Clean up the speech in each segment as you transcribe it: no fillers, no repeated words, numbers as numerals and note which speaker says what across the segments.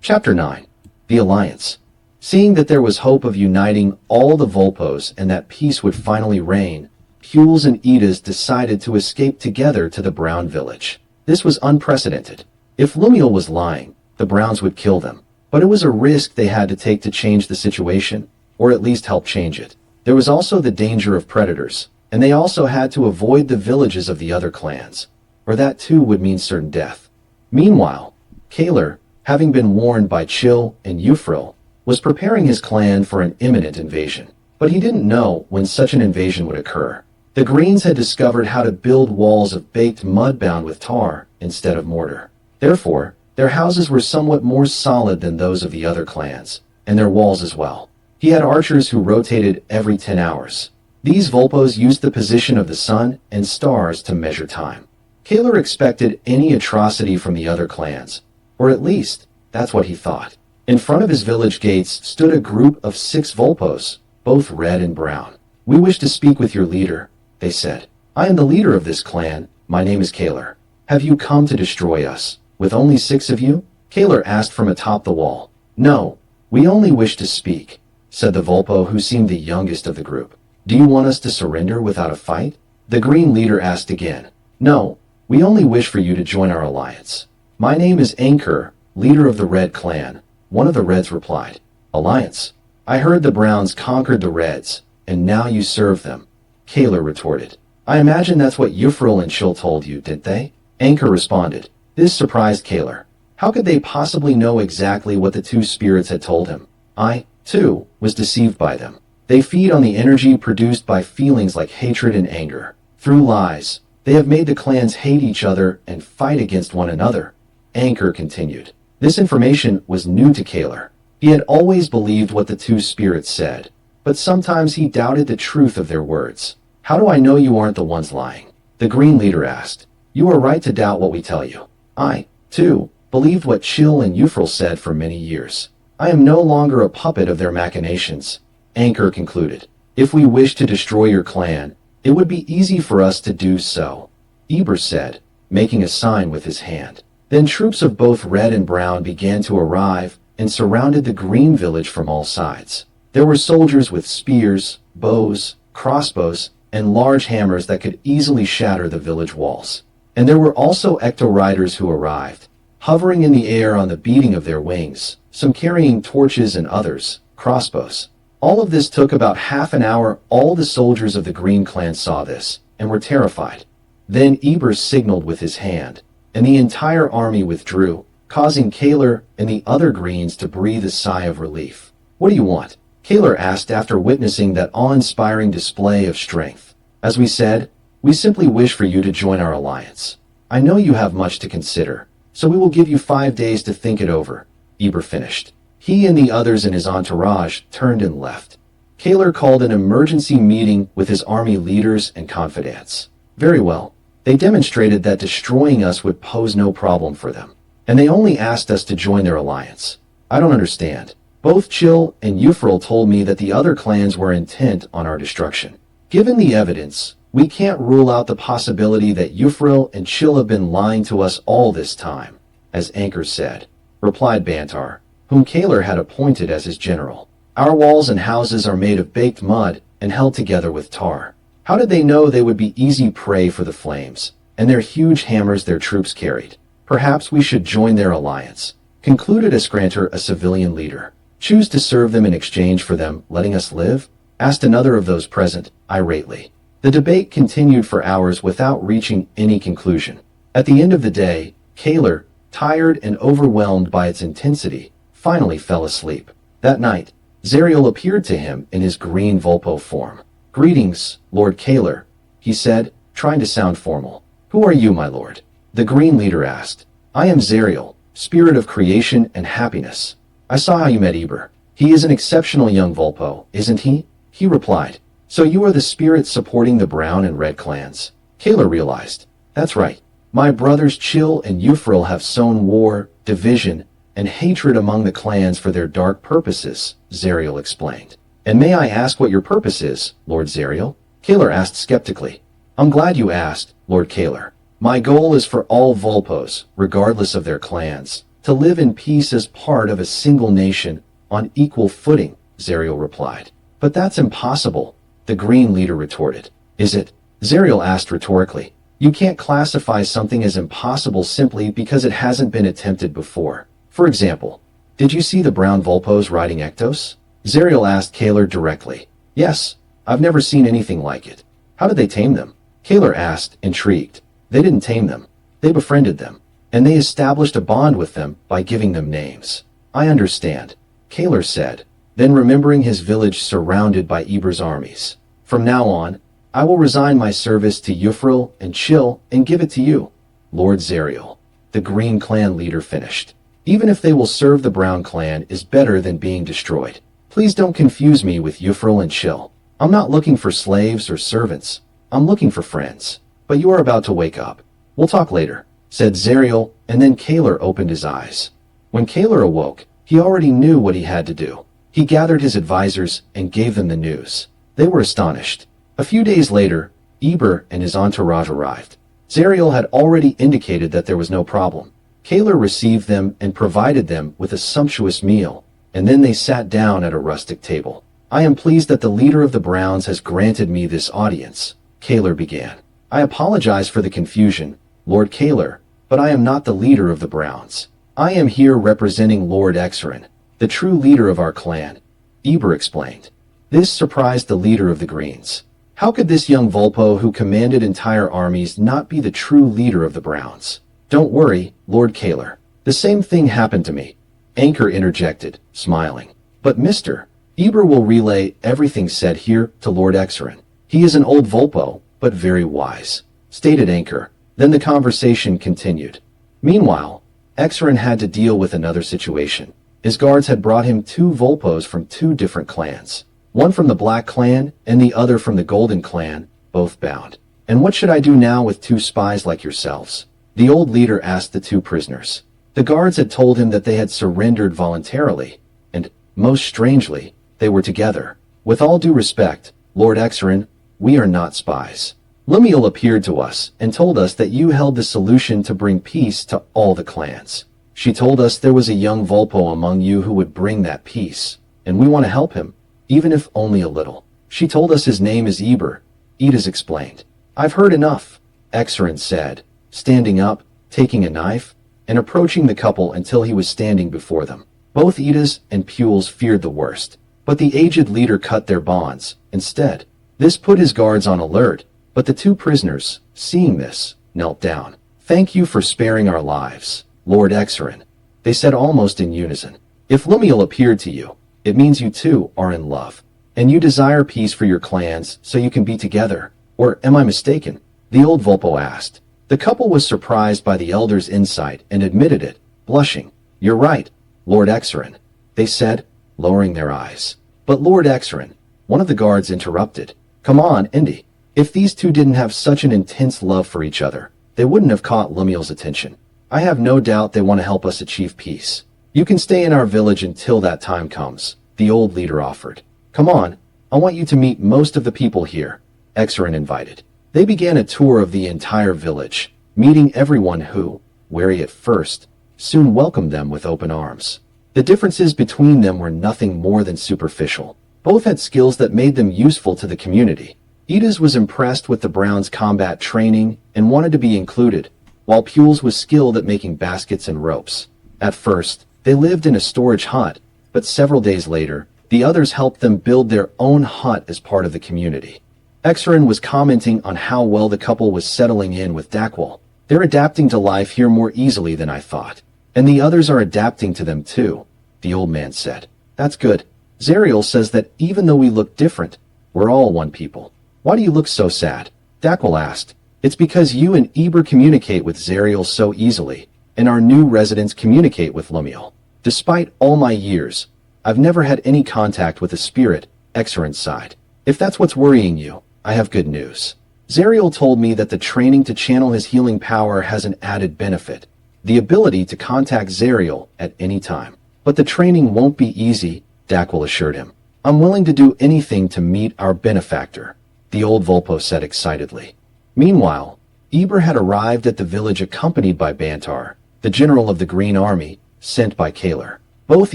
Speaker 1: Chapter 9. The Alliance. Seeing that there was hope of uniting all the Vulpos and that peace would finally reign, Hules and Edis decided to escape together to the Brown village. This was unprecedented. If Lumiel was lying, the Browns would kill them. But it was a risk they had to take to change the situation, or at least help change it. There was also the danger of predators, and they also had to avoid the villages of the other clans, or that too would mean certain death. Meanwhile, Kaler, having been warned by Chill and Euphril, was preparing his clan for an imminent invasion. But he didn't know when such an invasion would occur. The Greens had discovered how to build walls of baked mud bound with tar instead of mortar. Therefore, their houses were somewhat more solid than those of the other clans, and their walls as well. He had archers who rotated every 10 hours. These Vulpos used the position of the sun and stars to measure time. Kaler expected any atrocity from the other clans, or at least, that's what he thought. In front of his village gates stood a group of 6 Vulpos, both red and brown. "We wish to speak with your leader," they said. "I am the leader of this clan. My name is Kaler. Have you come to destroy us, with only 6 of you?" Kaler asked from atop the wall. "No, we only wish to speak," said the Vulpo who seemed the youngest of the group. "Do you want us to surrender without a fight?" The green leader asked again. "No, we only wish for you to join our alliance." "My name is Anchor, leader of the Red clan," one of the Reds replied. "Alliance? I heard the Browns conquered the Reds, and now you serve them," Kaler retorted. "I imagine that's what Euphril and Chill told you, didn't they?" Anchor responded. This surprised Kaler. How could they possibly know exactly what the 2 spirits had told him? I, too, was deceived by them. They feed on the energy produced by feelings like hatred and anger. Through lies, they have made the clans hate each other and fight against one another. Anchor continued. This information was new to Kaler. He had always believed what the 2 spirits said, but sometimes he doubted the truth of their words. "How do I know you aren't the ones lying?" the green leader asked. "You are right to doubt what we tell you. I, too, believed what Chill and Euphril said for many years. I am no longer a puppet of their machinations," Anchor concluded. "If we wish to destroy your clan, it would be easy for us to do so," Eber said, making a sign with his hand. Then troops of both red and brown began to arrive and surrounded the green village from all sides. There were soldiers with spears, bows, crossbows, and large hammers that could easily shatter the village walls. And there were also ecto riders who arrived, hovering in the air on the beating of their wings, some carrying torches and others, crossbows. All of this took about half an hour. All the soldiers of the Green clan saw this, and were terrified. Then Eber signaled with his hand, and the entire army withdrew, causing Kaler and the other Greens to breathe a sigh of relief. "What do you want?" Kaler asked after witnessing that awe-inspiring display of strength. "As we said, we simply wish for you to join our alliance. I know you have much to consider, so we will give you 5 days to think it over," Eber finished. He and the others in his entourage turned and left. Kaler called an emergency meeting with his army leaders and confidants. "Very well. They demonstrated that destroying us would pose no problem for them, and they only asked us to join their alliance. I don't understand. Both Chill and Euphril told me that the other clans were intent on our destruction. Given the evidence, we can't rule out the possibility that Euphril and Chill have been lying to us all this time," as Anchor said, replied Bantar, whom Kaler had appointed as his general. "Our walls and houses are made of baked mud and held together with tar. How did they know they would be easy prey for the flames, and their huge hammers their troops carried? Perhaps we should join their alliance," concluded Escranter, a civilian leader. "Choose to serve them in exchange for them letting us live?" asked another of those present, irately. The debate continued for hours without reaching any conclusion. At the end of the day, Kaler, tired and overwhelmed by its intensity, finally fell asleep. That night, Zariel appeared to him in his green Vulpo form. "Greetings, Lord Kaler," he said, trying to sound formal. "Who are you, my lord?" the green leader asked. "I am Zariel, spirit of creation and happiness. I saw how you met Eber. He is an exceptional young Vulpo, isn't he?" He replied. "So you are the spirit supporting the brown and red clans?" Kaler realized. "That's right. My brothers Chill and Euphril have sown war, division, and hatred among the clans for their dark purposes," Zariel explained. "And may I ask what your purpose is, Lord Zariel?" Kaler asked skeptically. "I'm glad you asked, Lord Kaler. My goal is for all Vulpos, regardless of their clans, To live in peace as part of a single nation, on equal footing, Zariel replied. But that's impossible, the green leader retorted. Is it? Zariel asked rhetorically. You can't classify something as impossible simply because it hasn't been attempted before. For example, did you see the brown Vulpos riding Ectos? Zariel asked Kaler directly. Yes, I've never seen anything like it. How did they tame them? Kaler asked, intrigued. They didn't tame them. They befriended them, and they established a bond with them by giving them names. I understand, Kaler said, then remembering his village surrounded by Eber's armies. From now on, I will resign my service to Yufril and Chill and give it to you, Lord Zariel. The Green Clan leader finished. Even if they will serve the Brown Clan is better than being destroyed. Please don't confuse me with Yufril and Chill. I'm not looking for slaves or servants. I'm looking for friends. But you are about to wake up. We'll talk later, said Zariel, and then Kaler opened his eyes. When Kaler awoke, he already knew what he had to do. He gathered his advisors and gave them the news. They were astonished. A few days later, Eber and his entourage arrived. Zariel had already indicated that there was no problem. Kaler received them and provided them with a sumptuous meal, and then they sat down at a rustic table. I am pleased that the leader of the Browns has granted me this audience, Kaler began. I apologize for the confusion, Lord Kaler, but I am not the leader of the Browns. I am here representing Lord Exerin, the true leader of our clan, Eber explained. This surprised the leader of the Greens. How could this young Vulpo who commanded entire armies not be the true leader of the Browns? Don't worry, Lord Kaler. The same thing happened to me, Anchor interjected, smiling. But Mr. Eber will relay everything said here to Lord Exerin. He is an old Vulpo, but very wise, stated Anchor. Then the conversation continued. Meanwhile, Exerin had to deal with another situation. His guards had brought him 2 Vulpos from 2 different clans. One from the Black Clan and the other from the Golden Clan, both bound. And what should I do now with 2 spies like yourselves? The old leader asked the 2 prisoners. The guards had told him that they had surrendered voluntarily, and, most strangely, they were together. With all due respect, Lord Exerin, we are not spies. Lemuel appeared to us and told us that you held the solution to bring peace to all the clans. She told us there was a young Vulpo among you who would bring that peace, and we want to help him, even if only a little. She told us his name is Eber, Edis explained. I've heard enough, Exerin said, standing up, taking a knife, and approaching the couple until he was standing before them. Both Edis and Pules feared the worst, but the aged leader cut their bonds, instead. This put his guards on alert, but the 2 prisoners, seeing this, knelt down. Thank you for sparing our lives, Lord Exerin, they said almost in unison. If Lemuel appeared to you, it means you 2 are in love, and you desire peace for your clans so you can be together. Or am I mistaken? The old Vulpo asked. The couple was surprised by the elder's insight and admitted it, blushing. You're right, Lord Exerin, they said, lowering their eyes. But Lord Exerin, one of the guards interrupted. Come on, Indy. If these 2 didn't have such an intense love for each other, they wouldn't have caught Lemuel's attention. I have no doubt they want to help us achieve peace. You can stay in our village until that time comes, the old leader offered. Come on, I want you to meet most of the people here, Exerin invited. They began a tour of the entire village, meeting everyone who, wary at first, soon welcomed them with open arms. The differences between them were nothing more than superficial. Both had skills that made them useful to the community. Edis was impressed with the Browns' combat training and wanted to be included, while Pules was skilled at making baskets and ropes. At first, they lived in a storage hut, but several days later, the others helped them build their own hut as part of the community. Exerin was commenting on how well the couple was settling in with Dakwal. They're adapting to life here more easily than I thought. And the others are adapting to them too, the old man said. That's good. Zariel says that even though we look different, we're all one people. Why do you look so sad? Dakwal asked. It's because you and Eber communicate with Zariel so easily, and our new residents communicate with Lemuel. Despite all my years, I've never had any contact with a spirit, Exerin sighed. If that's what's worrying you, I have good news. Zariel told me that the training to channel his healing power has an added benefit, the ability to contact Zariel at any time. But the training won't be easy, Dakwal assured him. I'm willing to do anything to meet our benefactor, the old Vulpo said excitedly. Meanwhile, Eber had arrived at the village accompanied by Bantar, the general of the Green Army, sent by Kaler. Both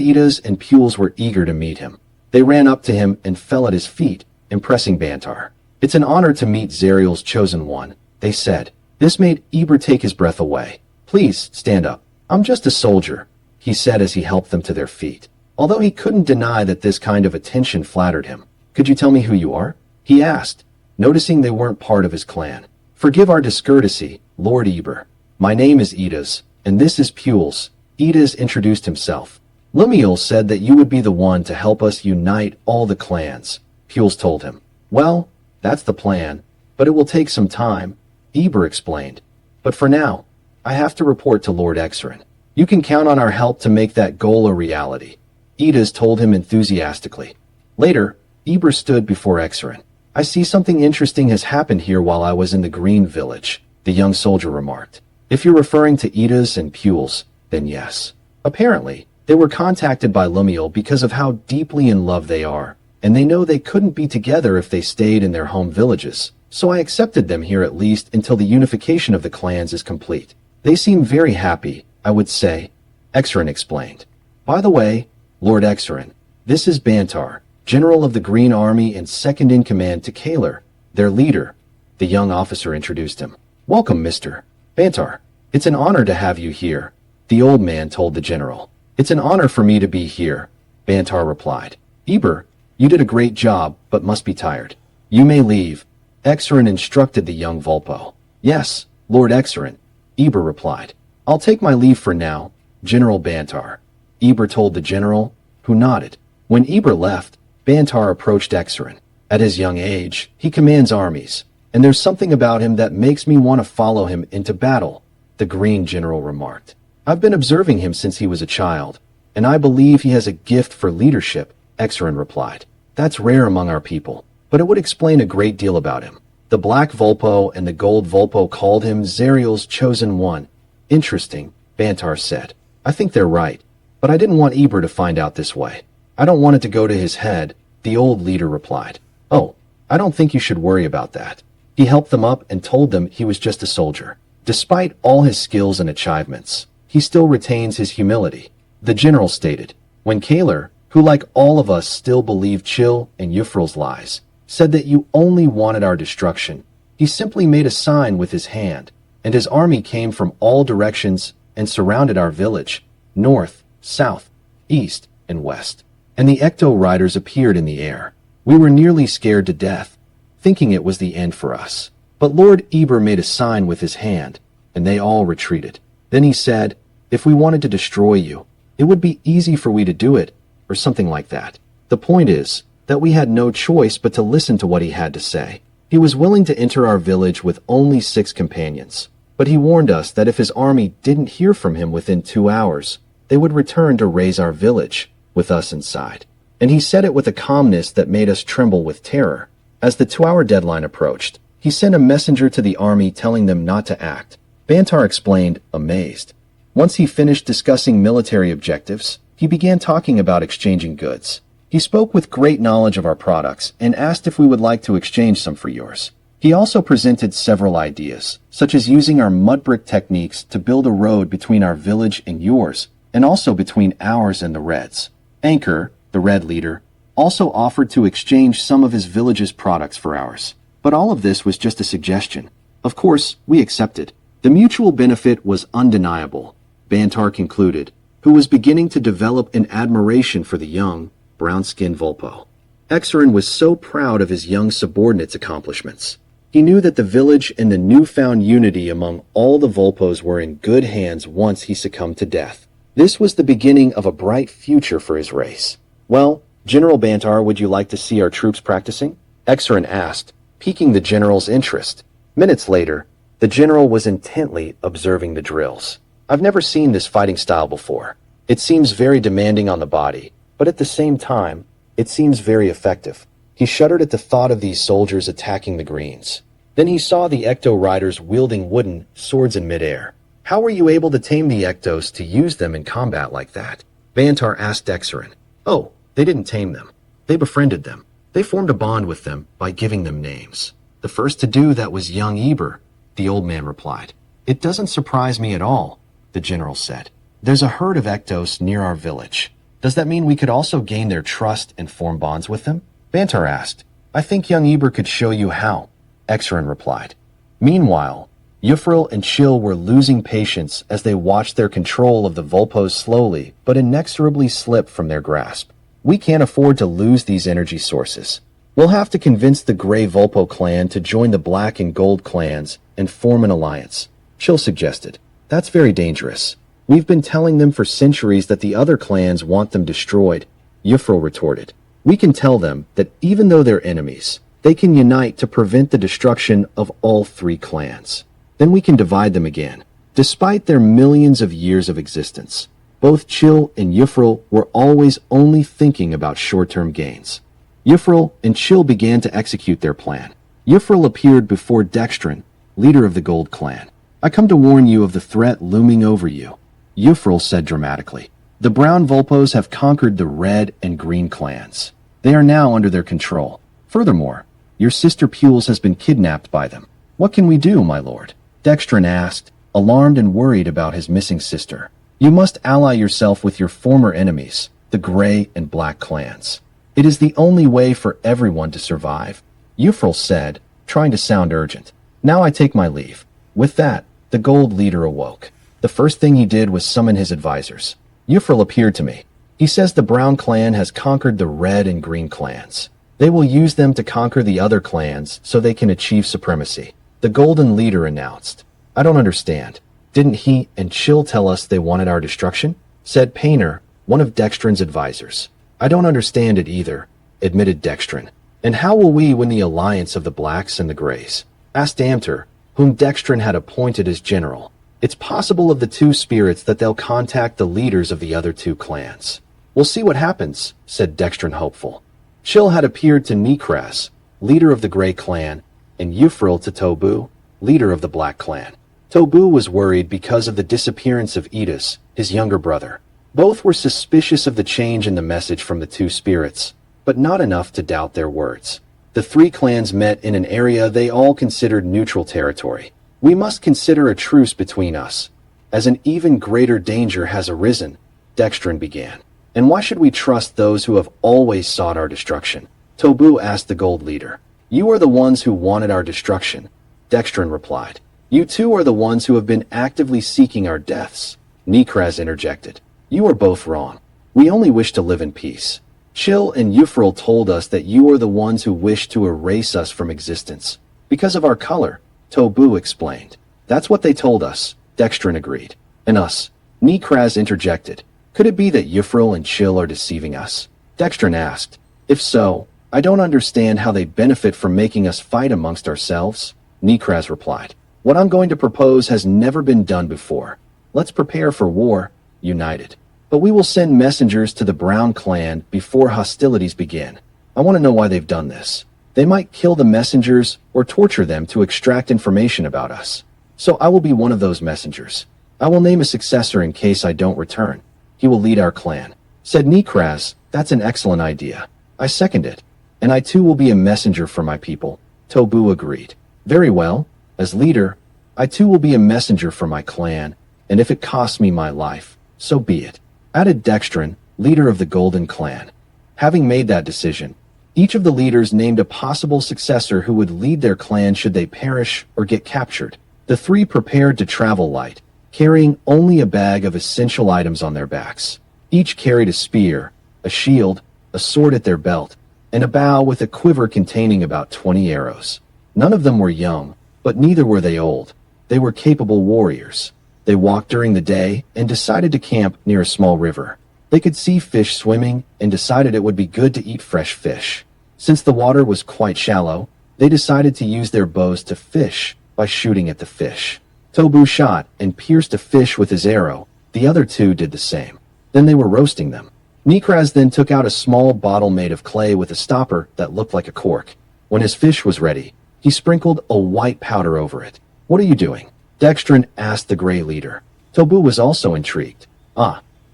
Speaker 1: Idas and Pules were eager to meet him. They ran up to him and fell at his feet, impressing Bantar. "It's an honor to meet Zariel's chosen one," they said. This made Eber take his breath away. "Please, stand up. I'm just a soldier," he said as he helped them to their feet. Although he couldn't deny that this kind of attention flattered him. "Could you tell me who you are?" he asked, noticing they weren't part of his clan. "Forgive our discourtesy, Lord Eber. My name is Idas, and this is Pules." Idas introduced himself. "Lemuel said that you would be the one to help us unite all the clans," Pules told him. "Well, that's the plan, but it will take some time," Eber explained. "But for now, I have to report to Lord Exerin. You can count on our help to make that goal a reality," Idas told him enthusiastically. Later, Eber stood before Exerin. "I see something interesting has happened here while I was in the Green Village," the young soldier remarked. "If you're referring to Idas and Pules, then yes. Apparently, they were contacted by Lemuel because of how deeply in love they are, and they know they couldn't be together if they stayed in their home villages, so I accepted them here at least until the unification of the clans is complete. They seem very happy, I would say," Exerin explained. "By the way, Lord Exerin, this is Bantar, General of the Green Army and second in command to Kaler, their leader," the young officer introduced him. "Welcome, Mr. Bantar. It's an honor to have you here," the old man told the general. "It's an honor for me to be here," Bantar replied. "Eber, you did a great job, but must be tired. You may leave," Exerin instructed the young Vulpo. "Yes, Lord Exerin," Eber replied. "I'll take my leave for now, General Bantar," Eber told the general, who nodded. When Eber left, Bantar approached Exerin. At his young age, he commands armies, and there's something about him that makes me want to follow him into battle, the Green General remarked. "I've been observing him since he was a child, and I believe he has a gift for leadership," Exerin replied. "That's rare among our people, but it would explain a great deal about him." The Black Vulpo and the Gold Vulpo called him Zariel's chosen one. "Interesting," Bantar said. "I think they're right, but I didn't want Eber to find out this way. I don't want it to go to his head," the old leader replied. "Oh, I don't think you should worry about that." He helped them up and told them he was just a soldier. Despite all his skills and achievements, he still retains his humility. The general stated, when Kaler, who like all of us still believed Chill and Yufril's lies, said that you only wanted our destruction, he simply made a sign with his hand, and his army came from all directions and surrounded our village, north, south, east, and west. And the Ecto Riders appeared in the air. We were nearly scared to death, thinking it was the end for us. But Lord Eber made a sign with his hand, and they all retreated. Then he said, "If we wanted to destroy you, it would be easy for we to do it," or something like that. The point is that we had no choice but to listen to what he had to say. He was willing to enter our village with only 6 companions, but he warned us that if his army didn't hear from him within 2 hours, they would return to raise our village, with us inside. And he said it with a calmness that made us tremble with terror. As the 2-hour deadline approached, he sent a messenger to the army telling them not to act. Bantar explained, amazed. Once he finished discussing military objectives, he began talking about exchanging goods. He spoke with great knowledge of our products and asked if we would like to exchange some for yours. He also presented several ideas, such as using our mud brick techniques to build a road between our village and yours, and also between ours and the Reds. Anchor, the Red leader, also offered to exchange some of his village's products for ours. But all of this was just a suggestion. Of course, we accepted. The mutual benefit was undeniable, Bantar concluded, who was beginning to develop an admiration for the young, brown-skinned Vulpo. Exerin was so proud of his young subordinate's accomplishments. He knew that the village and the newfound unity among all the Vulpos were in good hands once he succumbed to death. This was the beginning of a bright future for his race. "Well, General Bantar, would you like to see our troops practicing?" Exerin asked, piquing the general's interest. Minutes later, the general was intently observing the drills. "I've never seen this fighting style before. It seems very demanding on the body, but at the same time, it seems very effective." He shuddered at the thought of these soldiers attacking the Greens. Then he saw the Ecto Riders wielding wooden swords in midair. "How were you able to tame the Ectos to use them in combat like that?" Bantar asked Exerin. "Oh, they didn't tame them. They befriended them. They formed a bond with them by giving them names. The first to do that was young Eber," the old man replied. "It doesn't surprise me at all," the general said. There's a herd of ectos near our village. Does that mean we could also gain their trust and form bonds with them? Bantar asked. I think young Eber could show you how, Exerin replied. Meanwhile, Yufril and Chill were losing patience as they watched their control of the Vulpos slowly but inexorably slip from their grasp. We can't afford to lose these energy sources. We'll have to convince the Grey Vulpo clan to join the Black and Gold clans and form an alliance, Chill suggested. That's very dangerous. We've been telling them for centuries that the other clans want them destroyed, Yufril retorted. We can tell them that even though they're enemies, they can unite to prevent the destruction of all three clans. Then we can divide them again. Despite their millions of years of existence, both Chill and Yufril were always only thinking about short-term gains. Yufril and Chill began to execute their plan. Yufril appeared before Dextrin, leader of the Gold clan. I come to warn you of the threat looming over you, Yufril said dramatically. The Brown Vulpos have conquered the Red and Green clans. They are now under their control. Furthermore, your sister Pules has been kidnapped by them. What can we do, my lord? Dextrin asked, alarmed and worried about his missing sister. You must ally yourself with your former enemies, the Grey and Black clans. It is the only way for everyone to survive, Yufril said, trying to sound urgent. Now I take my leave. With that, the Gold leader awoke. The first thing he did was summon his advisors. Yufril appeared to me. He says the Brown clan has conquered the Red and Green clans. They will use them to conquer the other clans so they can achieve supremacy, the Golden leader announced. I don't understand. Didn't he and Chill tell us they wanted our destruction? Said Painter, one of Dextrin's advisors. I don't understand it either, admitted Dextrin. And how will we win the alliance of the Blacks and the Greys? Asked Amter, whom Dextrin had appointed as general. It's possible of the two spirits that they'll contact the leaders of the other two clans. We'll see what happens, said Dextrin hopeful. Chill had appeared to Nikras, leader of the Grey clan, and Yufril to Tobu, leader of the Black clan. Tobu was worried because of the disappearance of Edis, his younger brother. Both were suspicious of the change in the message from the two spirits, but not enough to doubt their words. The three clans met in an area they all considered neutral territory. We must consider a truce between us, as an even greater danger has arisen, Dextrin began. And why should we trust those who have always sought our destruction? Tobu asked the Gold leader. You are the ones who wanted our destruction, Dextrin replied. You two are the ones who have been actively seeking our deaths, Nikras interjected. You are both wrong. We only wish to live in peace. Chill and Yufril told us that you are the ones who wish to erase us from existence. Because of our color, Tobu explained. That's what they told us, Dextrin agreed. And us, Nikras interjected. Could it be that Yufril and Chill are deceiving us? Dextrin asked. If so, I don't understand how they benefit from making us fight amongst ourselves, Nikras replied. What I'm going to propose has never been done before. Let's prepare for war, united. But we will send messengers to the Brown clan before hostilities begin. I want to know why they've done this. They might kill the messengers or torture them to extract information about us. So I will be one of those messengers. I will name a successor in case I don't return. He will lead our clan. Said Nikras, that's an excellent idea. I second it. And I too will be a messenger for my people. Tobu agreed. Very well. As leader, I too will be a messenger for my clan, and if it costs me my life, so be it. Added Dextrin, leader of the Golden clan. Having made that decision, each of the leaders named a possible successor who would lead their clan should they perish or get captured. The three prepared to travel light, carrying only a bag of essential items on their backs. Each carried a spear, a shield, a sword at their belt, and a bow with a quiver containing about 20 arrows. None of them were young, but neither were they old. They were capable warriors. They walked during the day and decided to camp near a small river. They could see fish swimming and decided it would be good to eat fresh fish. Since the water was quite shallow, they decided to use their bows to fish by shooting at the fish. Tobu shot and pierced a fish with his arrow. The other two did the same. Then they were roasting them. Nikras then took out a small bottle made of clay with a stopper that looked like a cork. When his fish was ready, he sprinkled a white powder over it. What are you doing? Dextrin asked the Grey leader. Tobu was also intrigued.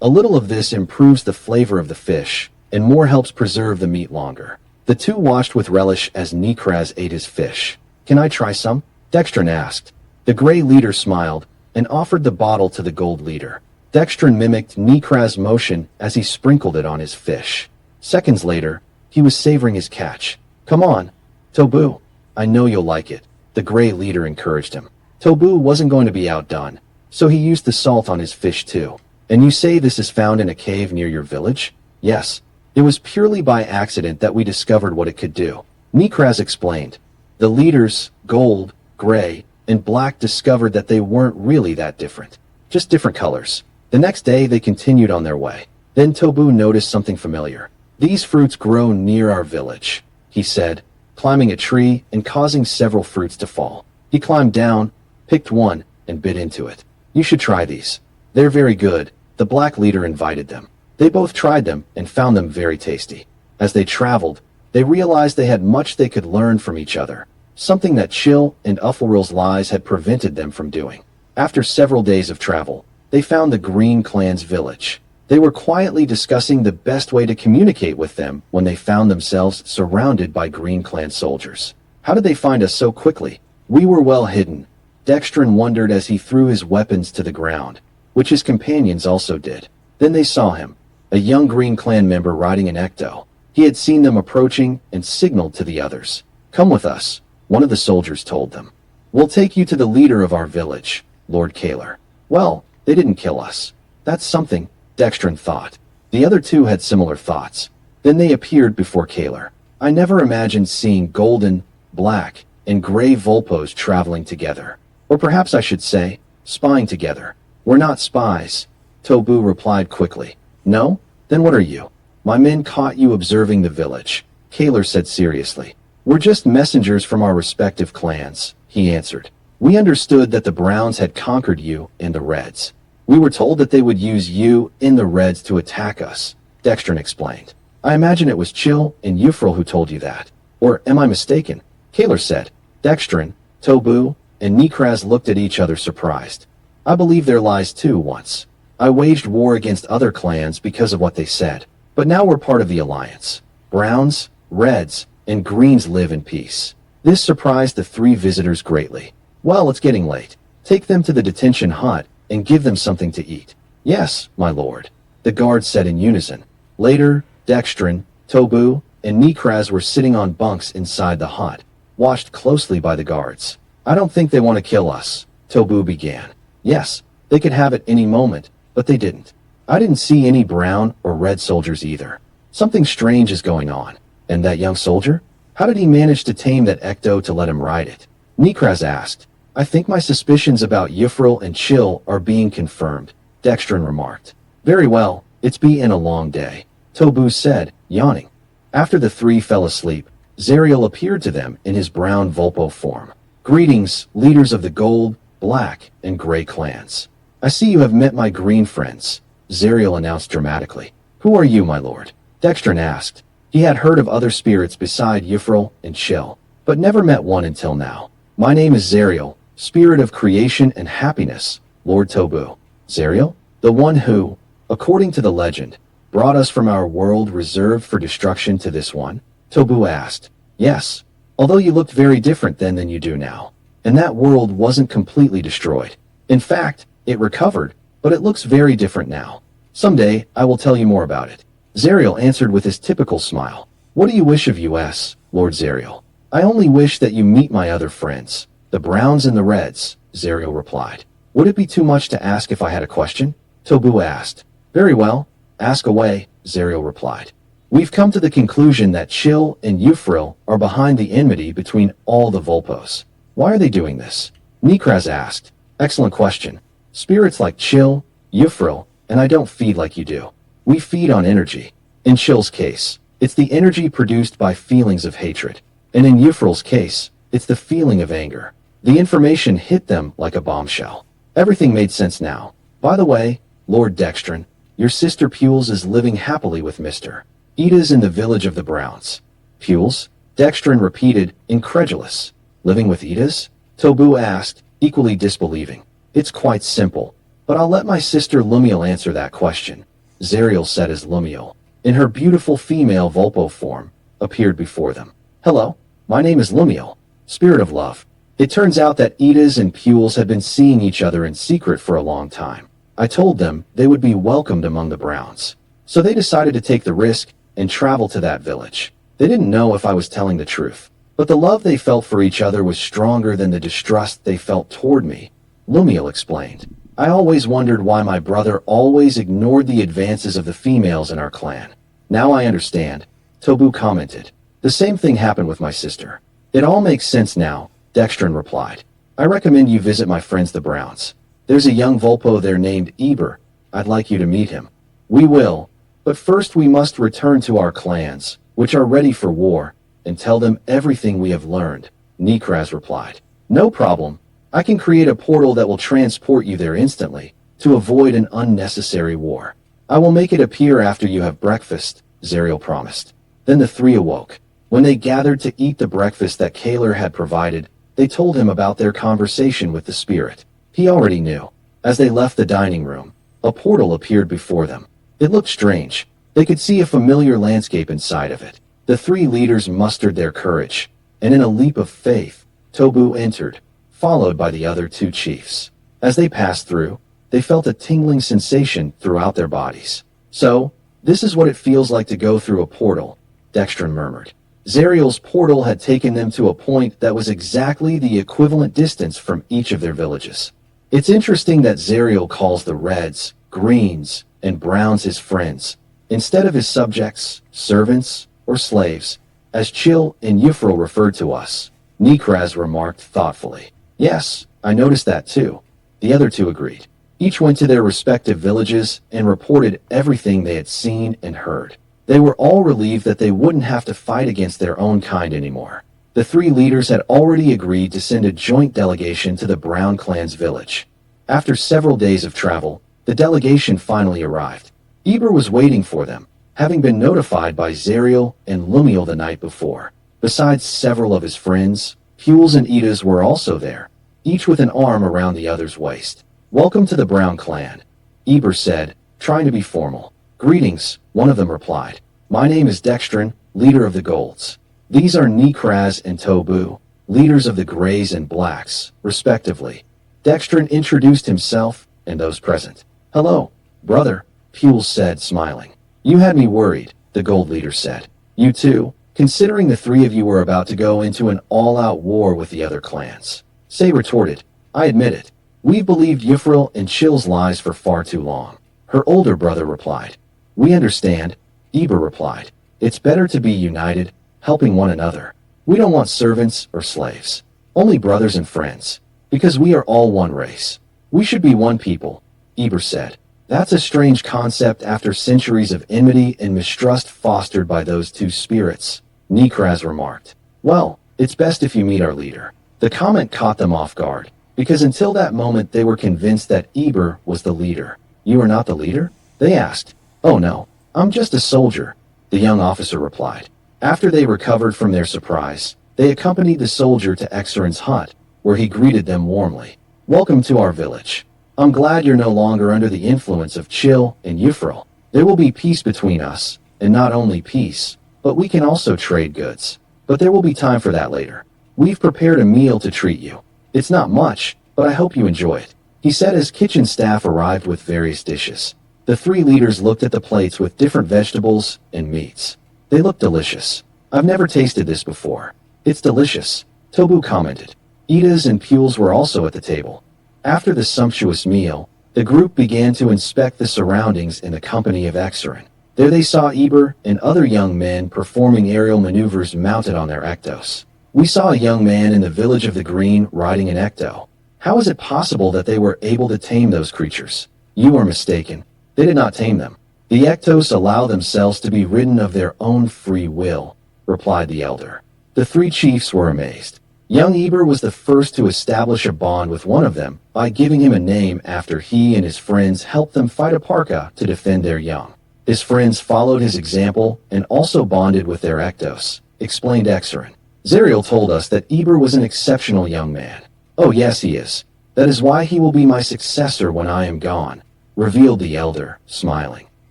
Speaker 1: A little of this improves the flavor of the fish, and more helps preserve the meat longer. The two watched with relish as Nikras ate his fish. Can I try some? Dextrin asked. The Grey leader smiled and offered the bottle to the Gold leader. Dextrin mimicked Nikraz's motion as he sprinkled it on his fish. Seconds later, he was savoring his catch. "Come on, Tobu. I know you'll like it," the gray leader encouraged him. Tobu wasn't going to be outdone, so he used the salt on his fish too. "And you say this is found in a cave near your village?" "Yes. It was purely by accident that we discovered what it could do," Nikraz explained. The leaders, gold, gray, and black, discovered that they weren't really that different. Just different colors. The next day, they continued on their way. Then Tobu noticed something familiar. "These fruits grow near our village," he said, climbing a tree and causing several fruits to fall. He climbed down, picked one, and bit into it. "You should try these. They're very good," the black leader invited them. They both tried them and found them very tasty. As they traveled, they realized they had much they could learn from each other, something that Chill and Uffleril's lies had prevented them from doing. After several days of travel, they found the Green Clan's village. They were quietly discussing the best way to communicate with them when they found themselves surrounded by Green Clan soldiers. "How did they find us so quickly?" "We were well hidden," Dextrin wondered as he threw his weapons to the ground, which his companions also did. Then they saw him, a young Green Clan member riding an ecto. He had seen them approaching and signaled to the others. "Come with us," one of the soldiers told them. "We'll take you to the leader of our village, Lord Kaler." "Well, they didn't kill us. That's something," Dextrin thought. The other two had similar thoughts. Then they appeared before Kaler. "I never imagined seeing golden, black, and gray Vulpos traveling together. Or perhaps I should say, spying together." "We're not spies," Tobu replied quickly. "No? Then what are you?" "My men caught you observing the village," Kaler said seriously. "We're just messengers from our respective clans," he answered. "We understood that the Browns had conquered you and the Reds. We were told that they would use you and the Reds to attack us," Dextrin explained. "I imagine it was Chill and Euphril who told you that. Or am I mistaken?" Kaler said. Dextrin, Tobu, and Nikraz looked at each other surprised. "I believe their lies too once. I waged war against other clans because of what they said. But now we're part of the Alliance. Browns, Reds, and Greens live in peace." This surprised the three visitors greatly. "Well, it's getting late. Take them to the detention hut and give them something to eat." "Yes, my lord," the guards said in unison. Later, Dextrin, Tobu, and Nikraz were sitting on bunks inside the hut, watched closely by the guards. "I don't think they want to kill us," Tobu began. "Yes, they could have it any moment, but they didn't. I didn't see any brown or red soldiers either. Something strange is going on. And that young soldier? How did he manage to tame that ecto to let him ride it?" Nikraz asked. "I think my suspicions about Euphril and Chill are being confirmed," Dextrin remarked. "Very well, it's been a long day," Tobu said, yawning. After the three fell asleep, Zariel appeared to them in his brown Vulpo form. "Greetings, leaders of the gold, black, and gray clans. I see you have met my green friends," Zariel announced dramatically. "Who are you, my lord?" Dextrin asked. He had heard of other spirits beside Euphril and Chill, but never met one until now. "My name is Zariel, spirit of creation and happiness, Lord Tobu." "Zariel? The one who, according to the legend, brought us from our world reserved for destruction to this one?" Tobu asked. "Yes, although you looked very different then than you do now. And that world wasn't completely destroyed. In fact, it recovered, but it looks very different now. Someday, I will tell you more about it." Zariel answered with his typical smile. "What do you wish of us, Lord Zariel?" "I only wish that you meet my other friends, the Browns and the Reds," Zariel replied. "Would it be too much to ask if I had a question?" Tobu asked. "Very well, ask away," Zariel replied. "We've come to the conclusion that Chill and Euphril are behind the enmity between all the Vulpos. Why are they doing this?" Nikraz asked. "Excellent question. Spirits like Chill, Euphril, and I don't feed like you do. We feed on energy. In Chill's case, it's the energy produced by feelings of hatred. And in Euphril's case, it's the feeling of anger. The information hit them like a bombshell. Everything made sense now. By the way, Lord Dextrin, your sister Pules is living happily with Mr. Ida's in the village of the Browns." "Pules?" Dextrin repeated, incredulous. "Living with Ida's?" Tobu asked, equally disbelieving. "It's quite simple, but I'll let my sister Lumiel answer that question," Zariel said as Lumiel, in her beautiful female Vulpo form, appeared before them. "Hello, my name is Lumiel, spirit of love." It turns out that Idas and Pules had been seeing each other in secret for a long time. I told them they would be welcomed among the Browns. So they decided to take the risk and travel to that village. They didn't know if I was telling the truth, but the love they felt for each other was stronger than the distrust they felt toward me, Lumiel explained. I always wondered why my brother always ignored the advances of the females in our clan. Now I understand, Tobu commented. The same thing happened with my sister. It all makes sense now, Dextrin replied. I recommend you visit my friends the Browns. There's a young Vulpo there named Eber. I'd like you to meet him. We will, but first we must return to our clans, which are ready for war, and tell them everything we have learned, Nikraz replied. No problem. I can create a portal that will transport you there instantly, to avoid an unnecessary war. I will make it appear after you have breakfast, Zariel promised. Then the three awoke. When they gathered to eat the breakfast that Kaler had provided, they told him about their conversation with the spirit. He already knew. As they left the dining room, a portal appeared before them. It looked strange. They could see a familiar landscape inside of it. The three leaders mustered their courage, and in a leap of faith, Tobu entered, followed by the other two chiefs. As they passed through, they felt a tingling sensation throughout their bodies. So, this is what it feels like to go through a portal, Dextrin murmured. Zariel's portal had taken them to a point that was exactly the equivalent distance from each of their villages. It's interesting that Zariel calls the Reds, Greens, and Browns his friends, instead of his subjects, servants, or slaves, as Chill and Yufril referred to us, Nikraz remarked thoughtfully. Yes, I noticed that too. The other two agreed. Each went to their respective villages and reported everything they had seen and heard. They were all relieved that they wouldn't have to fight against their own kind anymore. The three leaders had already agreed to send a joint delegation to the Brown clan's village. After several days of travel, the delegation finally arrived. Eber was waiting for them, having been notified by Zariel and Lumiel the night before. Besides several of his friends, Hules and Idas were also there, each with an arm around the other's waist. Welcome to the Brown clan, Eber said, trying to be formal. Greetings, one of them replied. My name is Dextrin, leader of the Golds. These are Nikraz and Tobu, leaders of the Greys and Blacks, respectively. Dextrin introduced himself and those present. Hello, brother, Hules said, smiling. You had me worried, the Gold leader said. You too, considering the three of you were about to go into an all-out war with the other clans. Say retorted. I admit it. We've believed Yufril and Chill's lies for far too long. Her older brother replied. We understand, Eber replied. It's better to be united, helping one another. We don't want servants or slaves. Only brothers and friends. Because we are all one race. We should be one people, Eber said. That's a strange concept after centuries of enmity and mistrust fostered by those two spirits, Nikraz remarked. Well, it's best if you meet our leader. The comment caught them off guard, because until that moment they were convinced that Eber was the leader. You are not the leader? They asked. Oh no, I'm just a soldier, the young officer replied. After they recovered from their surprise, they accompanied the soldier to Exerin's hut, where he greeted them warmly. Welcome to our village. I'm glad you're no longer under the influence of Chill and Yufril. There will be peace between us, and not only peace, but we can also trade goods. But there will be time for that later. We've prepared a meal to treat you. It's not much, but I hope you enjoy it, he said as kitchen staff arrived with various dishes. The three leaders looked at the plates with different vegetables and meats. They looked delicious. I've never tasted this before. It's delicious, Tobu commented. Idas and Pules were also at the table. After the sumptuous meal, the group began to inspect the surroundings in the company of Exerin. There they saw Eber and other young men performing aerial maneuvers mounted on their ectos. We saw a young man in the village of the Green riding an ecto. How is it possible that they were able to tame those creatures? You are mistaken. They did not tame them. The ectos allow themselves to be ridden of their own free will, replied the elder. The three chiefs were amazed. Young Eber was the first to establish a bond with one of them by giving him a name after he and his friends helped them fight a parka to defend their young. His friends followed his example and also bonded with their ectos, explained Exerin. Zariel told us that Eber was an exceptional young man. Oh yes, he is. That is why he will be my successor when I am gone, revealed the elder, smiling.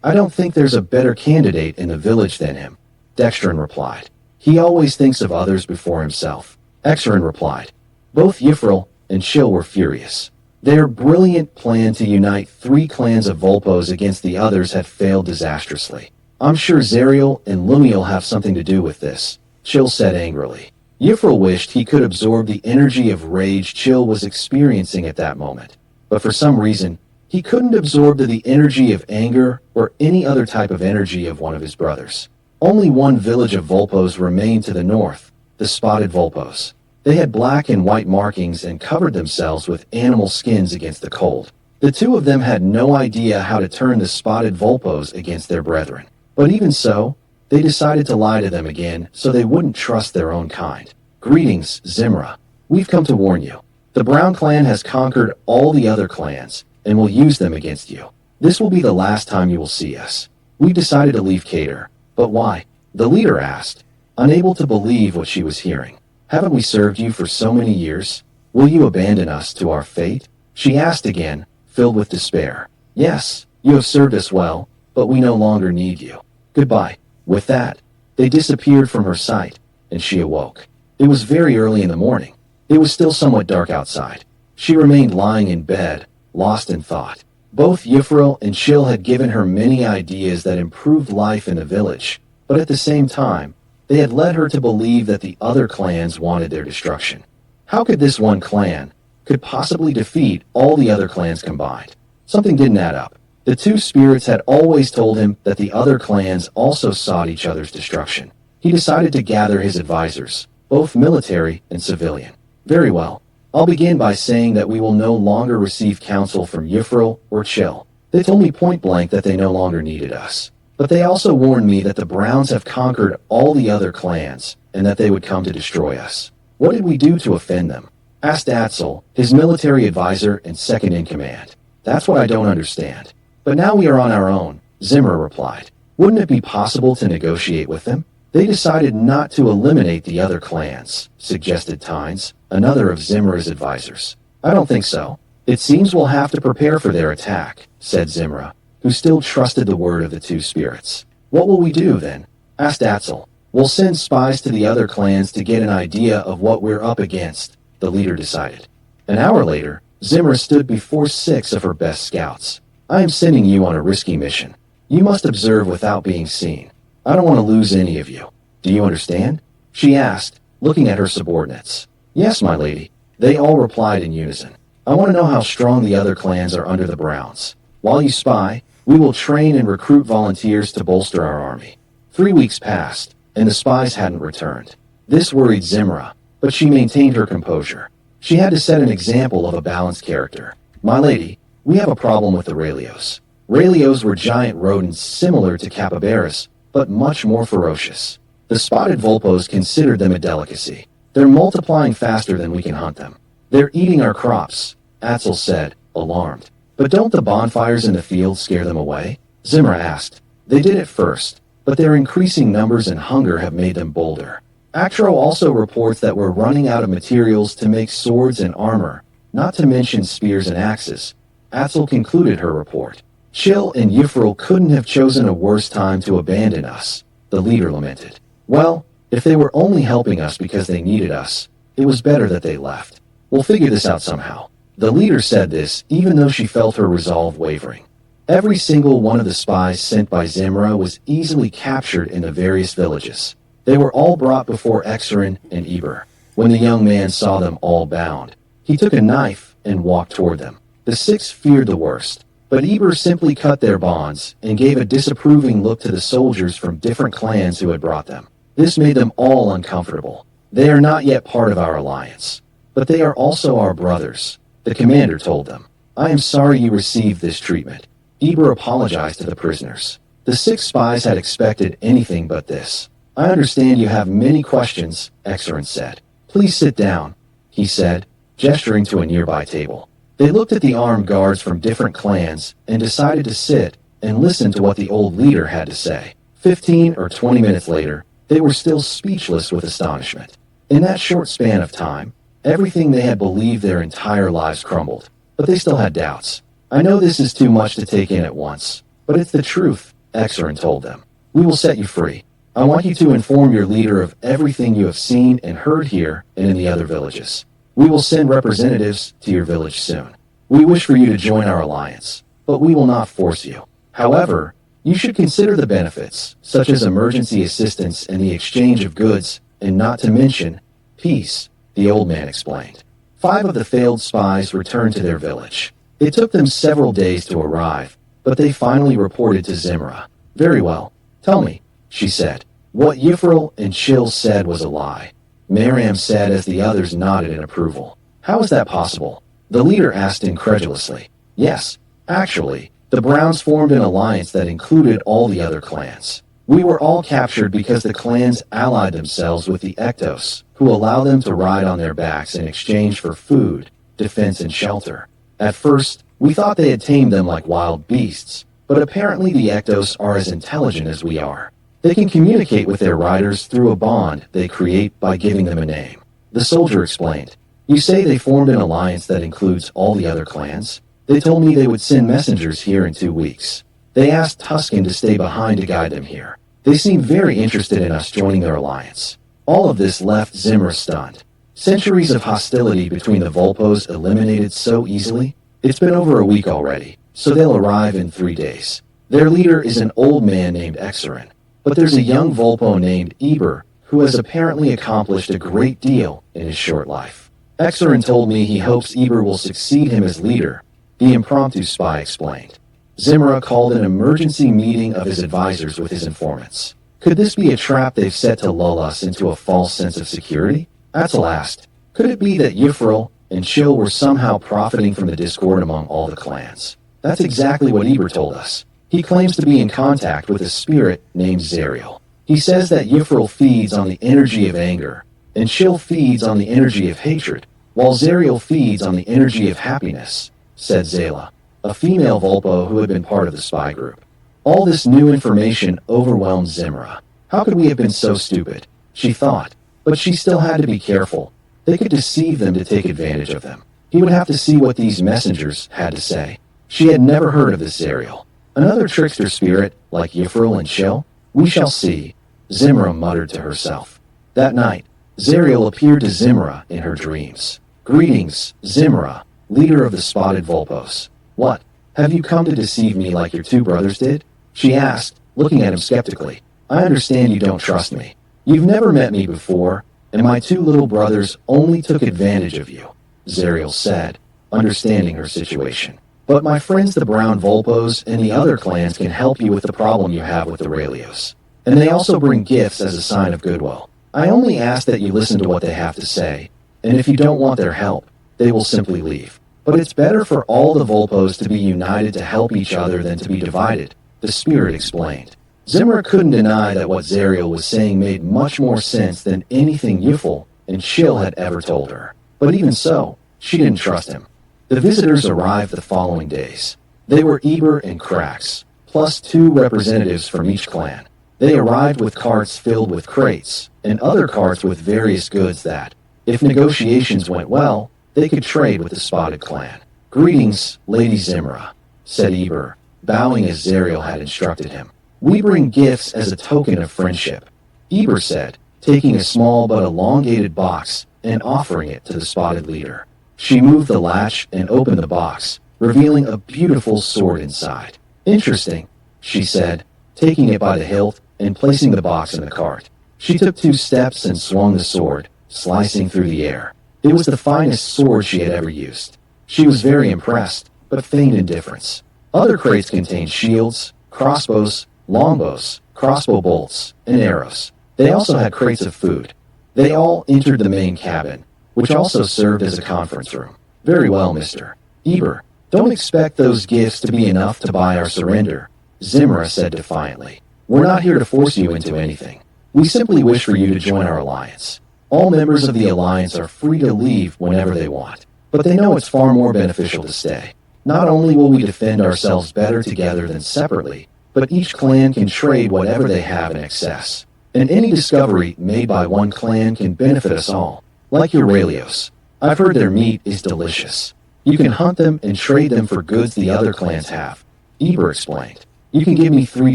Speaker 1: I don't think there's a better candidate in the village than him, Dextrin replied. He always thinks of others before himself. Exerin replied. Both Yufril and Chill were furious. Their brilliant plan to unite 3 clans of Vulpos against the others had failed disastrously. I'm sure Zariel and Lumiel have something to do with this, Chill said angrily. Yifril wished he could absorb the energy of rage Chill was experiencing at that moment, but for some reason, he couldn't absorb the energy of anger or any other type of energy of one of his brothers. Only one village of Vulpos remained to the north, the spotted Vulpos. They had black and white markings and covered themselves with animal skins against the cold. The 2 of them had no idea how to turn the spotted Vulpos against their brethren. But even so, they decided to lie to them again so they wouldn't trust their own kind. Greetings, Zimra. We've come to warn you. The Brown clan has conquered all the other clans and will use them against you. This will be the last time you will see us. We've decided to leave Cater. But why? The leader asked, unable to believe what she was hearing. Haven't we served you for so many years? Will you abandon us to our fate? She asked again, filled with despair. Yes, you have served us well, but we no longer need you. Goodbye. With that, they disappeared from her sight, and she awoke. It was very early in the morning. It was still somewhat dark outside. She remained lying in bed, lost in thought. Both Yifril and Chill had given her many ideas that improved life in the village, but at the same time, they had led her to believe that the other clans wanted their destruction. How could this one clan could possibly defeat all the other clans combined? Something didn't add up. The 2 spirits had always told him that the other clans also sought each other's destruction. He decided to gather his advisors, both military and civilian. Very well. I'll begin by saying that we will no longer receive counsel from Yifril or Chill. They told me point blank that they no longer needed us. But they also warned me that the Browns have conquered all the other clans, and that they would come to destroy us. What did we do to offend them? Asked Atzel, his military advisor and second in command. That's what I don't understand. But now we are on our own, Zimmer replied. Wouldn't it be possible to negotiate with them? They decided not to eliminate the other clans, suggested Tynes, another of Zimra's advisors. I don't think so. It seems we'll have to prepare for their attack, said Zimra, who still trusted the word of the 2 spirits. What will we do, then? Asked Atzel. We'll send spies to the other clans to get an idea of what we're up against, the leader decided. An hour later, Zimra stood before 6 of her best scouts. I am sending you on a risky mission. You must observe without being seen. I don't want to lose any of you. Do you understand? She asked, looking at her subordinates. Yes, my lady. They all replied in unison. I want to know how strong the other clans are under the Browns. While you spy, we will train and recruit volunteers to bolster our army. 3 weeks passed, and the spies hadn't returned. This worried Zimra, but she maintained her composure. She had to set an example of a balanced character. My lady, we have a problem with the Raelios. Raelios were giant rodents similar to capybaras, but much more ferocious. The spotted Vulpos considered them a delicacy. They're multiplying faster than we can hunt them. They're eating our crops, Atzel said, alarmed. But don't the bonfires in the field scare them away? Zimmer asked. They did at first, but their increasing numbers and hunger have made them bolder. Actro also reports that we're running out of materials to make swords and armor, not to mention spears and axes. Atzel concluded her report. Chill and Yifril couldn't have chosen a worse time to abandon us, the leader lamented. Well, if they were only helping us because they needed us, it was better that they left. We'll figure this out somehow. The leader said this even though she felt her resolve wavering. Every single one of the spies sent by Zimra was easily captured in the various villages. They were all brought before Exerin and Eber. When the young man saw them all bound, he took a knife and walked toward them. The 6 feared the worst. But Eber simply cut their bonds and gave a disapproving look to the soldiers from different clans who had brought them. This made them all uncomfortable. They are not yet part of our alliance, but they are also our brothers, the commander told them. I am sorry you received this treatment. Eber apologized to the prisoners. The 6 spies had expected anything but this. I understand you have many questions, Exerin said. Please sit down, he said, gesturing to a nearby table. They looked at the armed guards from different clans and decided to sit and listen to what the old leader had to say. 15 or 20 minutes later, they were still speechless with astonishment. In that short span of time, everything they had believed their entire lives crumbled, but they still had doubts. I know this is too much to take in at once, but it's the truth, Exerin told them. We will set you free. I want you to inform your leader of everything you have seen and heard here and in the other villages. We will send representatives to your village soon. We wish for you to join our alliance, but we will not force you. However, you should consider the benefits, such as emergency assistance and the exchange of goods, and not to mention peace, the old man explained. 5 of the failed spies returned to their village. It took them several days to arrive, but they finally reported to Zimra. Very well. Tell me, she said. What Yifril and Chill said was a lie. Miriam said as the others nodded in approval. How is that possible? The leader asked incredulously. Yes, actually, the Browns formed an alliance that included all the other clans. We were all captured because the clans allied themselves with the Ectos, who allow them to ride on their backs in exchange for food, defense, and shelter. At first, we thought they had tamed them like wild beasts, but apparently the Ectos are as intelligent as we are. They can communicate with their riders through a bond they create by giving them a name. The soldier explained. You say they formed an alliance that includes all the other clans? They told me they would send messengers here in 2 weeks. They asked Tuscan to stay behind to guide them here. They seemed very interested in us joining their alliance. All of this left Zimra stunned. Centuries of hostility between the Vulpos eliminated so easily? It's been over a week already, so they'll arrive in 3 days. Their leader is an old man named Exerin, but there's a young Vulpo named Eber who has apparently accomplished a great deal in his short life. Exerin told me he hopes Eber will succeed him as leader, the impromptu spy explained. Zimra called an emergency meeting of his advisors with his informants. Could this be a trap they've set to lull us into a false sense of security? Atzel asked. Could it be that Yifril and Chill were somehow profiting from the discord among all the clans? That's exactly what Eber told us. He claims to be in contact with a spirit named Zariel. He says that Yifril feeds on the energy of anger, and Chill feeds on the energy of hatred, while Zariel feeds on the energy of happiness, said Zayla, a female Vulpo who had been part of the spy group. All this new information overwhelmed Zimra. How could we have been so stupid? She thought, but she still had to be careful. They could deceive them to take advantage of them. He would have to see what these messengers had to say. She had never heard of this Zariel. Another trickster spirit, like Yifril and Chill? We shall see, Zimra muttered to herself. That night, Zariel appeared to Zimra in her dreams. Greetings, Zimra, leader of the spotted Vulpos. What, have you come to deceive me like your 2 brothers did? She asked, looking at him skeptically. I understand you don't trust me. You've never met me before, and my 2 little brothers only took advantage of you, Zariel said, understanding her situation. But my friends the Brown Vulpos and the other clans can help you with the problem you have with the Aurelios. And they also bring gifts as a sign of goodwill. I only ask that you listen to what they have to say, and if you don't want their help, they will simply leave. But it's better for all the Vulpos to be united to help each other than to be divided, the spirit explained. Zimra couldn't deny that what Zariel was saying made much more sense than anything Yifril and Chill had ever told her. But even so, she didn't trust him. The visitors arrived the following days. They were Eber and Krax, plus 2 representatives from each clan. They arrived with carts filled with crates, and other carts with various goods that, if negotiations went well, they could trade with the spotted clan. Greetings, Lady Zimra, said Eber, bowing as Zariel had instructed him. We bring gifts as a token of friendship, Eber said, taking a small but elongated box and offering it to the spotted leader. She moved the latch and opened the box, revealing a beautiful sword inside. Interesting, she said, taking it by the hilt and placing the box in the cart. She took 2 steps and swung the sword, slicing through the air. It was the finest sword she had ever used. She was very impressed, but feigned indifference. Other crates contained shields, crossbows, longbows, crossbow bolts, and arrows. They also had crates of food. They all entered the main cabin, which also served as a conference room. Very well, Mr. Eber, don't expect those gifts to be enough to buy our surrender, Zimra said defiantly. We're not here to force you into anything. We simply wish for you to join our alliance. All members of the alliance are free to leave whenever they want, but they know it's far more beneficial to stay. Not only will we defend ourselves better together than separately, but each clan can trade whatever they have in excess. And any discovery made by one clan can benefit us all, like your Aurelios. I've heard their meat is delicious. You can hunt them and trade them for goods the other clans have, Eber explained. You can give me 3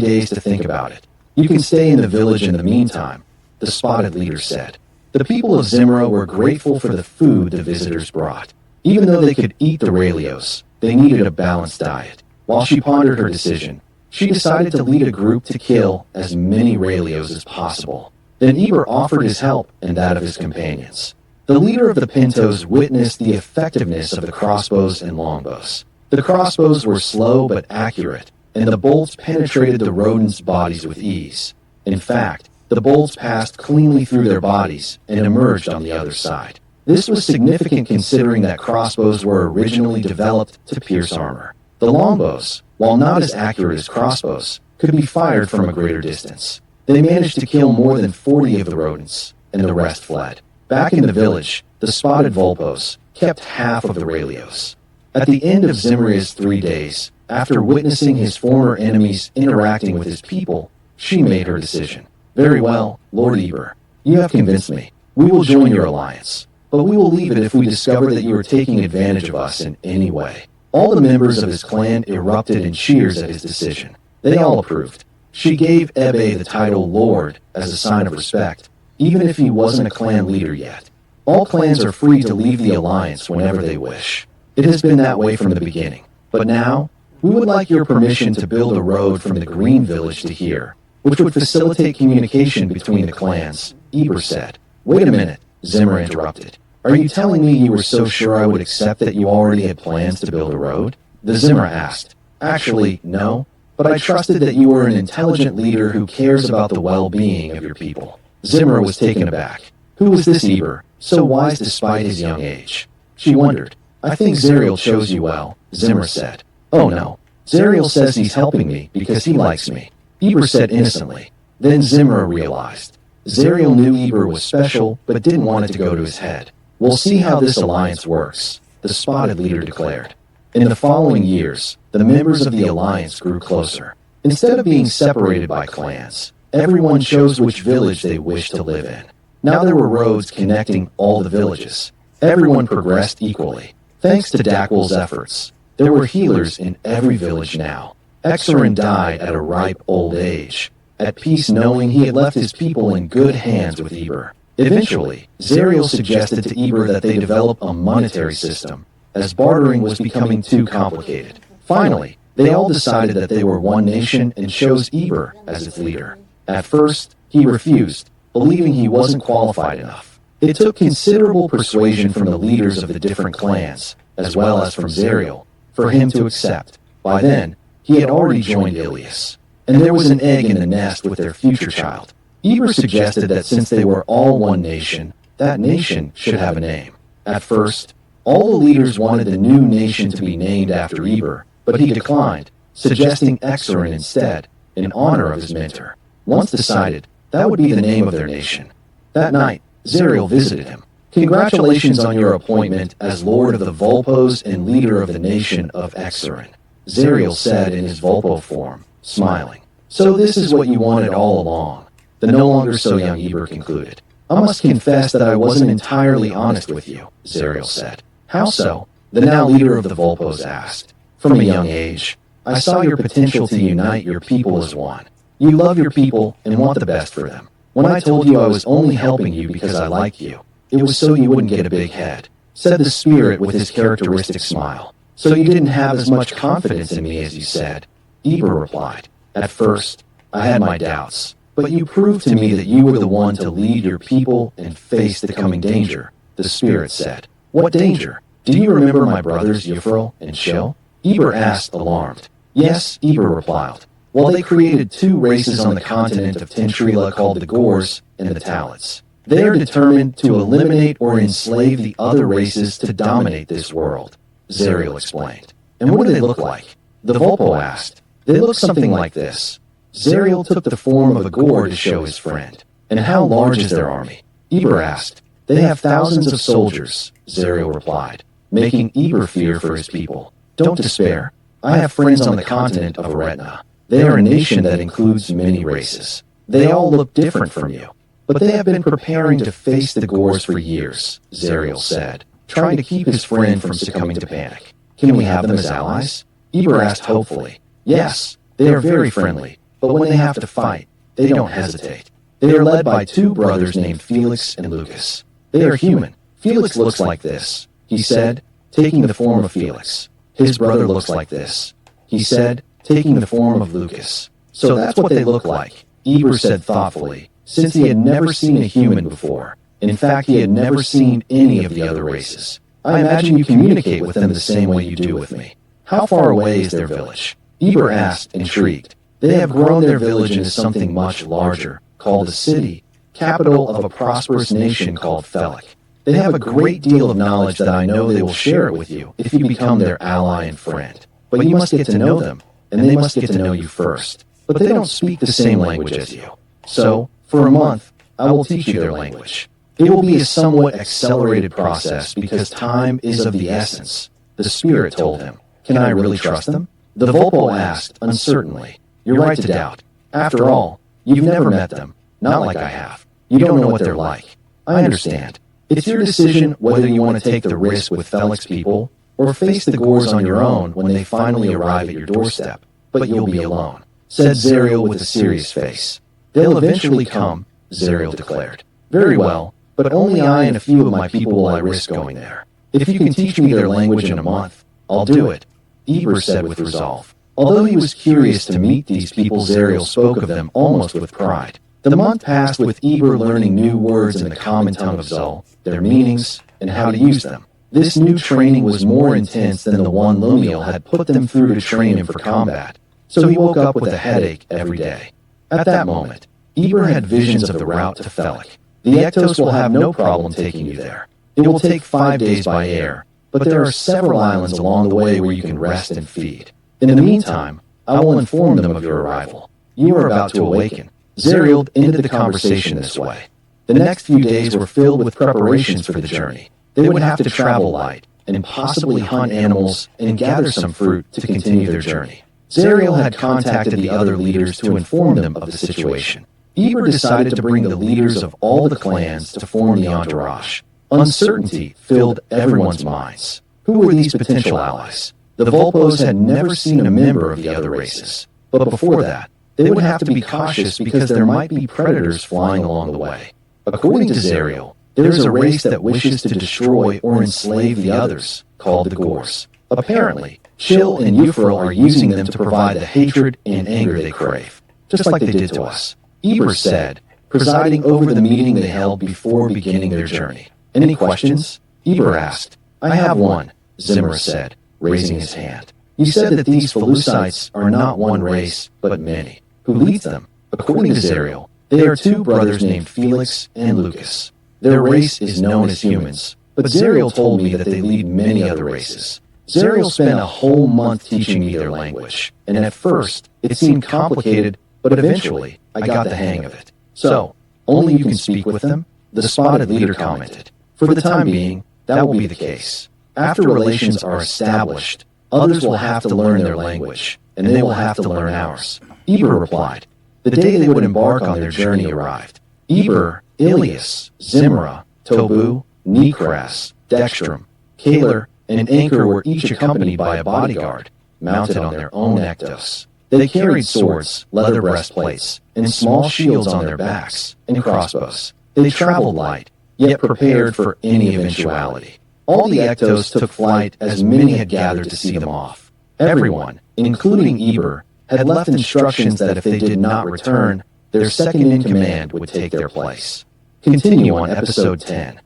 Speaker 1: days to think about it. You can stay in the village in the meantime, the spotted leader said. The people of Zimra were grateful for the food the visitors brought. Even though they could eat the Aurelios, They needed a balanced diet. While she pondered her decision, she decided to lead a group to kill as many Raelios as possible. Then Eber offered his help and that of his companions. The leader of the Pintos witnessed the effectiveness of the crossbows and longbows. The crossbows were slow but accurate, and the bolts penetrated the rodents' bodies with ease. In fact, the bolts passed cleanly through their bodies and emerged on the other side. This was significant considering that crossbows were originally developed to pierce armor. The longbows, while not as accurate as crossbows, could be fired from a greater distance. They managed to kill more than 40 of the rodents, and the rest fled. Back in the village, the spotted Vulpos kept half of the Raelios. At the end of Zimria's 3 days, after witnessing his former enemies interacting with his people, she made her decision. Very well, Lord Eber, you have convinced me. We will join your alliance, but we will leave it if we discover that you are taking advantage of us in any way. All the members of his clan erupted in cheers at his decision. They all approved. She gave Ebe the title Lord as a sign of respect, even if he wasn't a clan leader yet. All clans are free to leave the alliance whenever they wish. It has been that way from the beginning. But now, we would like your permission to build a road from the Green Village to here, which would facilitate communication between the clans, Eber said. Wait a minute, Zimmer interrupted. Are you telling me you were so sure I would accept that you already had plans to build a road? The Zimmer asked. Actually, no, but I trusted that you were an intelligent leader who cares about the well-being of your people. Zimmer was taken aback. Who was this Eber, so wise despite his young age? She wondered. I think Zariel chose you well, Zimmer said. Oh no, Zariel says he's helping me because he likes me, Eber said innocently. Then Zimmer realized. Zariel knew Eber was special, but didn't want it to go to his head. We'll see how this alliance works, the spotted leader declared. In the following years, the members of the alliance grew closer. Instead of being separated by clans, everyone chose which village they wished to live in. Now there were roads connecting all the villages. Everyone progressed equally. Thanks to Dakwal's efforts, there were healers in every village now. Exarin died at a ripe old age, at peace knowing he had left his people in good hands with Eber. Eventually, Zariel suggested to Eber that they develop a monetary system, as bartering was becoming too complicated. Finally, they all decided that they were one nation and chose Eber as its leader. At first, he refused, believing he wasn't qualified enough. It took considerable persuasion from the leaders of the different clans, as well as from Zariel, for him to accept. By then, he had already joined Ilias, and there was an egg in the nest with their future child. Eber suggested that since they were all one nation, that nation should have a name. At first, all the leaders wanted the new nation to be named after Eber, but he declined, suggesting Exarin instead, in honor of his mentor. Once decided, that would be the name of their nation. That night, Zariel visited him. Congratulations on your appointment as Lord of the Vulpos and leader of the nation of Exarin, Zariel said in his Vulpo form, smiling. So this is what you wanted all along. The no longer so young Eber concluded. I must confess that I wasn't entirely honest with you, Zariel said. How so? The now leader of the Vulpos asked. From a young age, I saw your potential to unite your people as one. You love your people and want the best for them. When I told you I was only helping you because I like you, it was so you wouldn't get a big head, said the spirit with his characteristic smile. So you didn't have as much confidence in me as you said, Eber replied. At first, I had my doubts, but you proved to me that you were the one to lead your people and face the coming danger, the spirit said. What danger? Do you remember my brothers Yufril and Shil? Eber asked, alarmed. Yes, Eber replied. Well, they created 2 races on the continent of Tentrila called the Gors and the Talits. They are determined to eliminate or enslave the other races to dominate this world, Zariel explained. And what do they look like? The Vulpo asked. They look something like this. Zariel took the form of a Gor to show his friend. And how large is their army? Eber asked. They have thousands of soldiers, Zariel replied, making Eber fear for his people. Don't despair. I have friends on the continent of Eretna. They are a nation that includes many races. They all look different from you. But they have been preparing to face the Gors for years, Zariel said, trying to keep his friend from succumbing to panic. Can we have them as allies? Eber asked hopefully. Yes, they are very friendly, but when they have to fight, they don't hesitate. They are led by 2 brothers named Felix and Lucas. They are human. Felix looks like this, he said, taking the form of Felix. His brother looks like this, he said, taking the form of Lucas. So that's what they look like, Eber said thoughtfully, since he had never seen a human before. In fact, he had never seen any of the other races. I imagine you communicate with them the same way you do with me. How far away is their village? Eber asked, intrigued. They have grown their village into something much larger, called a city, capital of a prosperous nation called Felek. They have a great deal of knowledge that I know they will share it with you if you become their ally and friend. But you must get to know them, and they must get to know you first. But they don't speak the same language as you. So, for a month, I will teach you their language. It will be a somewhat accelerated process because time is of the essence, the spirit told him. Can I really trust them? The Vulpo asked, uncertainly. You're right to doubt. After all, you've never met them, not like I have. You don't know what they're like. I understand. It's your decision whether you want to take the risk with Felek's people or face the Gores on your own when they finally arrive at your doorstep. But you'll be alone, said Zariel with a serious face. They'll eventually come, Zariel declared. Very well, but only I and a few of my people will I risk going there. If you can teach me their language in a month, I'll do it, Eber said with resolve. Although he was curious to meet these people, Zariel spoke of them almost with pride. The month passed with Eber learning new words in the common tongue of Zul, their meanings, and how to use them. This new training was more intense than the one Lumiel had put them through to train him for combat, so he woke up with a headache every day. At that moment, Eber had visions of the route to Felek. The Ectos will have no problem taking you there. It will take 5 days by air, but there are several islands along the way where you can rest and feed. In the meantime, I will inform them of your arrival. You are about to awaken. Zariel ended the conversation this way. The next few days were filled with preparations for the journey. They would have to travel light, and possibly hunt animals and gather some fruit to continue their journey. Zariel had contacted the other leaders to inform them of the situation. Eber decided to bring the leaders of all the clans to form the entourage. Uncertainty filled everyone's minds. Who were these potential allies? The Vulpos had never seen a member of the other races. But before that, they would have to be cautious because there might be predators flying along the way. According to Zariel, there is a race that wishes to destroy or enslave the others, called the Gores. Apparently, Chill and Euphril are using them to provide the hatred and anger they crave, just like they did to us, Eber said, presiding over the meeting they held before beginning their journey. Any questions? Eber asked. I have one, Zimmer said, raising his hand. You said that these Felucites are not one race, but many. Who leads them? According to Zariel, they are two brothers named Felix and Lucas. Their race is known as humans, but Zariel told me that they lead many other races. Zariel spent a whole month teaching me their language, and at first, it seemed complicated, but eventually, I got the hang of it. So, only you can speak with them? The spotted leader commented. For the time being, that will be the case. After relations are established, others will have to learn their language, and they will have to learn ours. Eber replied. The day they would embark on their journey arrived. Eber, Ilias, Zimra, Tobu, Nekras, Dextrum, Kaler, and Anchor were each accompanied by a bodyguard, mounted on their own Ectos. They carried swords, leather breastplates, and small shields on their backs, and crossbows. They traveled light, yet prepared for any eventuality. All the Ectos took flight as many had gathered to see them off. Everyone, including Eber, had left instructions that if they did not return, their second-in-command would take their place. Continue on Episode 10.